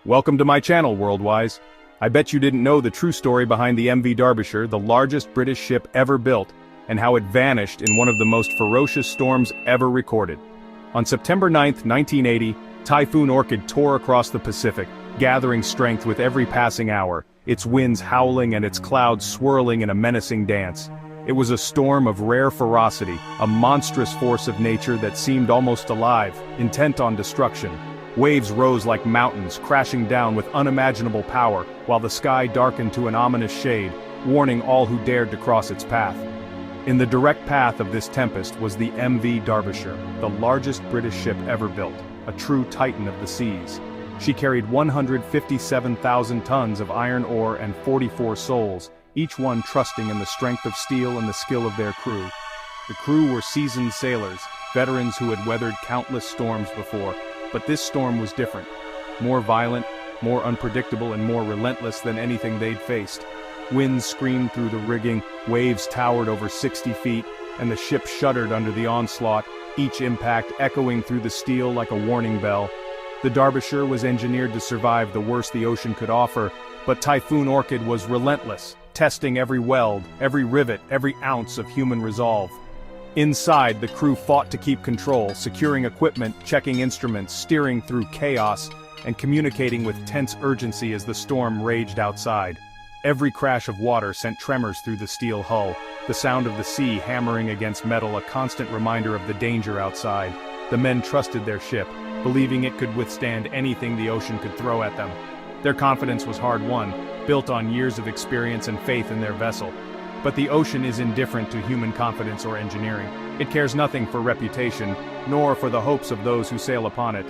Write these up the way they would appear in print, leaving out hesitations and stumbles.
Welcome to my channel, Worldwise. I bet you didn't know the true story behind the MV Derbyshire, the largest British ship ever built, and how it vanished in one of the most ferocious storms ever recorded. On September 9, 1980, Typhoon Orchid tore across the Pacific, gathering strength with every passing hour, its winds howling and its clouds swirling in a menacing dance. It was a storm of rare ferocity, a monstrous force of nature that seemed almost alive, intent on destruction. Waves rose like mountains, crashing down with unimaginable power, while the sky darkened to an ominous shade, warning all who dared to cross its path. In the direct path of this tempest was the MV Derbyshire, the largest British ship ever built, a true titan of the seas. She carried 157,000 tons of iron ore and 44 souls, each one trusting in the strength of steel and the skill of their crew. The crew were seasoned sailors, veterans who had weathered countless storms before. But this storm was different. More violent, more unpredictable, and more relentless than anything they'd faced. Winds screamed through the rigging, waves towered over 60 feet, and the ship shuddered under the onslaught, each impact echoing through the steel like a warning bell. The Derbyshire was engineered to survive the worst the ocean could offer, but Typhoon Orchid was relentless, testing every weld, every rivet, every ounce of human resolve. Inside, the crew fought to keep control, securing equipment, checking instruments, steering through chaos, and communicating with tense urgency as the storm raged outside. Every crash of water sent tremors through the steel hull, the sound of the sea hammering against metal a constant reminder of the danger outside. The men trusted their ship, believing it could withstand anything the ocean could throw at them. Their confidence was hard-won, built on years of experience and faith in their vessel. But the ocean is indifferent to human confidence or engineering. It cares nothing for reputation, nor for the hopes of those who sail upon it.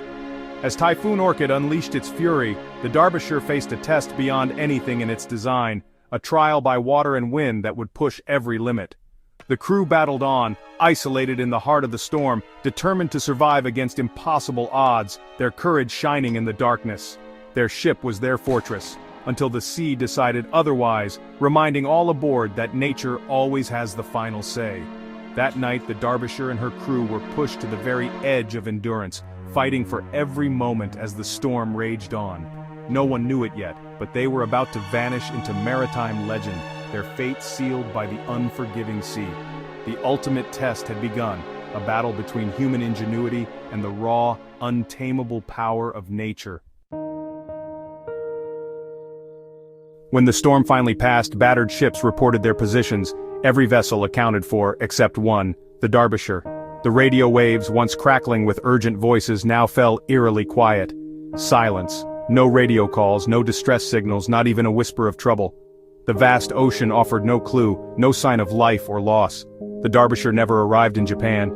As Typhoon Orchid unleashed its fury, the Derbyshire faced a test beyond anything in its design, a trial by water and wind that would push every limit. The crew battled on, isolated in the heart of the storm, determined to survive against impossible odds, their courage shining in the darkness. Their ship was their fortress, until the sea decided otherwise, reminding all aboard that nature always has the final say. That night, the Derbyshire and her crew were pushed to the very edge of endurance, fighting for every moment as the storm raged on. No one knew it yet, but they were about to vanish into maritime legend, their fate sealed by the unforgiving sea. The ultimate test had begun, a battle between human ingenuity and the raw, untamable power of nature. When the storm finally passed, battered ships reported their positions, every vessel accounted for except one, the Derbyshire. The radio waves, once crackling with urgent voices, now fell eerily quiet. Silence. No radio calls, no distress signals, not even a whisper of trouble. The vast ocean offered no clue, no sign of life or loss. The Derbyshire never arrived in Japan.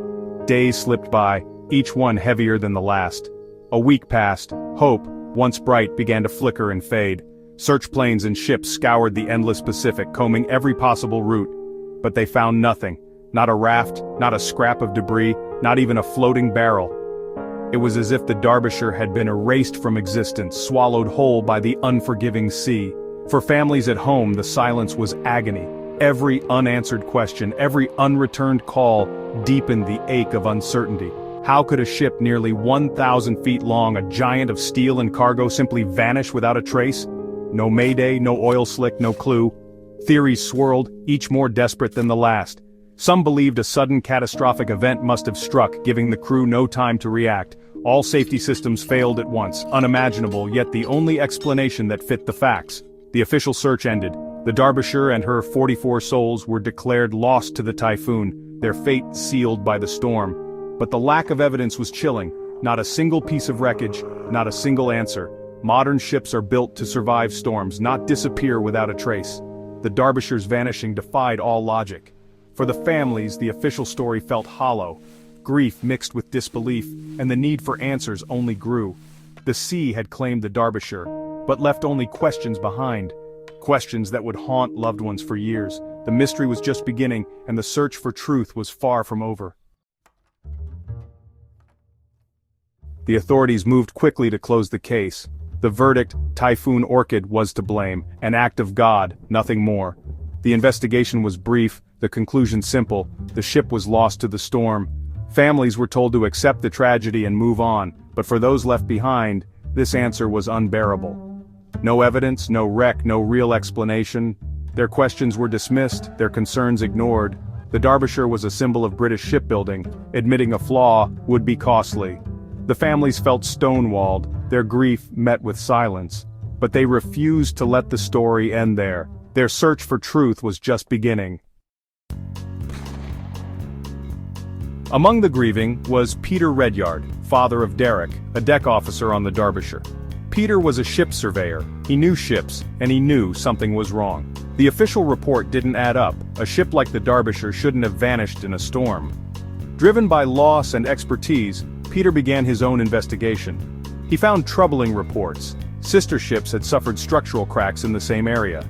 Days slipped by, each one heavier than the last. A week passed. Hope, once bright, began to flicker and fade. Search planes and ships scoured the endless Pacific, combing every possible route. But they found nothing. Not a raft, not a scrap of debris, not even a floating barrel. It was as if the Derbyshire had been erased from existence, swallowed whole by the unforgiving sea. For families at home, the silence was agony. Every unanswered question, every unreturned call deepened the ache of uncertainty. How could a ship nearly 1,000 feet long, a giant of steel and cargo, simply vanish without a trace? No mayday, no oil slick, no clue. Theories swirled, each more desperate than the last. Some believed a sudden catastrophic event must have struck, giving the crew no time to react. All safety systems failed at once, unimaginable, yet the only explanation that fit the facts. The official search ended. The Derbyshire and her 44 souls were declared lost to the typhoon, their fate sealed by the storm. But the lack of evidence was chilling. Not a single piece of wreckage, not a single answer. Modern ships are built to survive storms, not disappear without a trace. The Derbyshire's vanishing defied all logic. For the families, the official story felt hollow. Grief mixed with disbelief, and the need for answers only grew. The sea had claimed the Derbyshire, but left only questions behind. Questions that would haunt loved ones for years. The mystery was just beginning, and the search for truth was far from over. The authorities moved quickly to close the case. The verdict, Typhoon Orchid, was to blame, an act of God, nothing more. The investigation was brief, the conclusion simple: the ship was lost to the storm. Families were told to accept the tragedy and move on, but for those left behind, This answer was unbearable. No evidence, no wreck, no real explanation. Their questions were dismissed, their concerns ignored. The Derbyshire was a symbol of British shipbuilding. Admitting a flaw would be costly. The families felt stonewalled, their grief met with silence. But they refused to let the story end there. Their search for truth was just beginning. Among the grieving was Peter Redyard, father of Derek, a deck officer on the Derbyshire. Peter was a ship surveyor. He knew ships, and he knew something was wrong. The official report didn't add up. A ship like the Derbyshire shouldn't have vanished in a storm. Driven by loss and expertise, Peter began his own investigation. He found troubling reports. Sister ships had suffered structural cracks in the same area.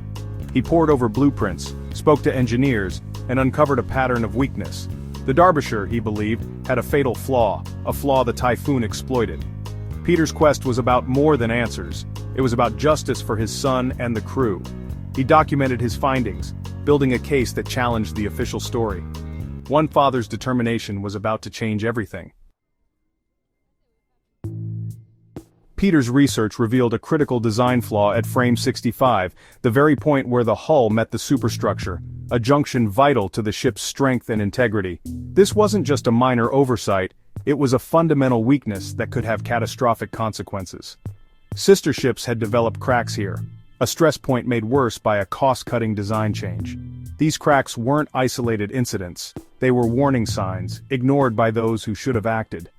He pored over blueprints, spoke to engineers, and uncovered a pattern of weakness. The Derbyshire, he believed, had a fatal flaw, a flaw the Typhoon exploited. Peter's quest was about more than answers. It was about justice for his son and the crew. He documented his findings, building a case that challenged the official story. One father's determination was about to change everything. Peter's research revealed a critical design flaw at frame 65, the very point where the hull met the superstructure, a junction vital to the ship's strength and integrity. This wasn't just a minor oversight, it was a fundamental weakness that could have catastrophic consequences. Sister ships had developed cracks here, a stress point made worse by a cost-cutting design change. These cracks weren't isolated incidents, they were warning signs, ignored by those who should have acted.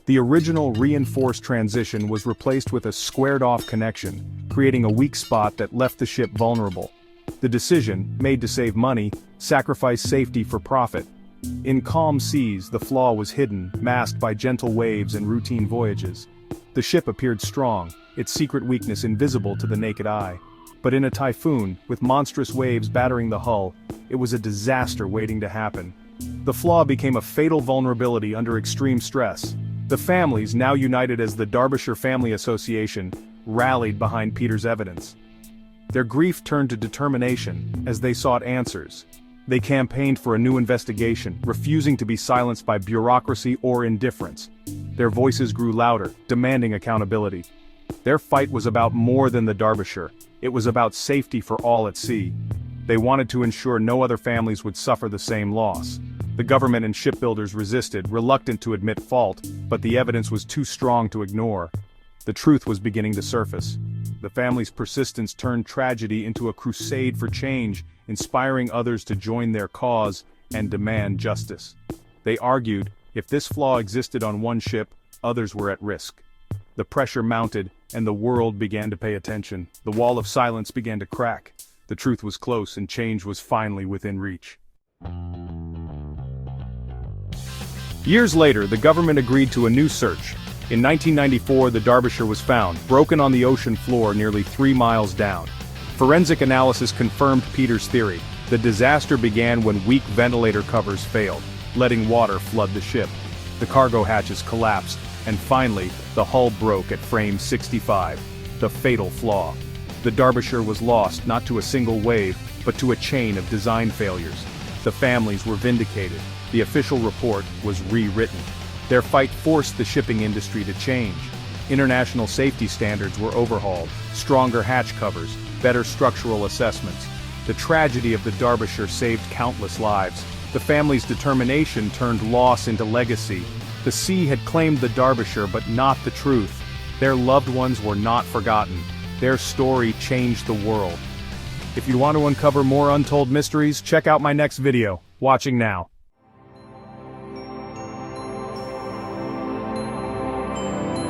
The original reinforced transition was replaced with a squared-off connection, creating a weak spot that left the ship vulnerable. The decision, made to save money, sacrificed safety for profit. In calm seas, the flaw was hidden, masked by gentle waves and routine voyages. The ship appeared strong, its secret weakness invisible to the naked eye. But in a typhoon, with monstrous waves battering the hull, it was a disaster waiting to happen. The flaw became a fatal vulnerability under extreme stress. The families, now united as the Derbyshire Family Association, rallied behind Peter's evidence. Their grief turned to determination as they sought answers. They campaigned for a new investigation, refusing to be silenced by bureaucracy or indifference. Their voices grew louder, demanding accountability. Their fight was about more than the Derbyshire. It was about safety for all at sea. They wanted to ensure no other families would suffer the same loss. The government and shipbuilders resisted, reluctant to admit fault, but the evidence was too strong to ignore. The truth was beginning to surface. The family's persistence turned tragedy into a crusade for change, inspiring others to join their cause and demand justice. They argued, if this flaw existed on one ship, others were at risk. The pressure mounted, and the world began to pay attention. The wall of silence began to crack. The truth was close, and change was finally within reach. Years later, the government agreed to a new search. In 1994, the Derbyshire was found, broken on the ocean floor nearly 3 miles down. Forensic analysis confirmed Peter's theory. The disaster began when weak ventilator covers failed, letting water flood the ship. The cargo hatches collapsed, and finally, the hull broke at frame 65, the fatal flaw. The Derbyshire was lost not to a single wave, but to a chain of design failures. The families were vindicated. The official report was rewritten. Their fight forced the shipping industry to change. International safety standards were overhauled, stronger hatch covers, better structural assessments. The tragedy of the Derbyshire saved countless lives. The family's determination turned loss into legacy. The sea had claimed the Derbyshire, but not the truth. Their loved ones were not forgotten. Their story changed the world. If you want to uncover more untold mysteries, check out my next video. Watching now.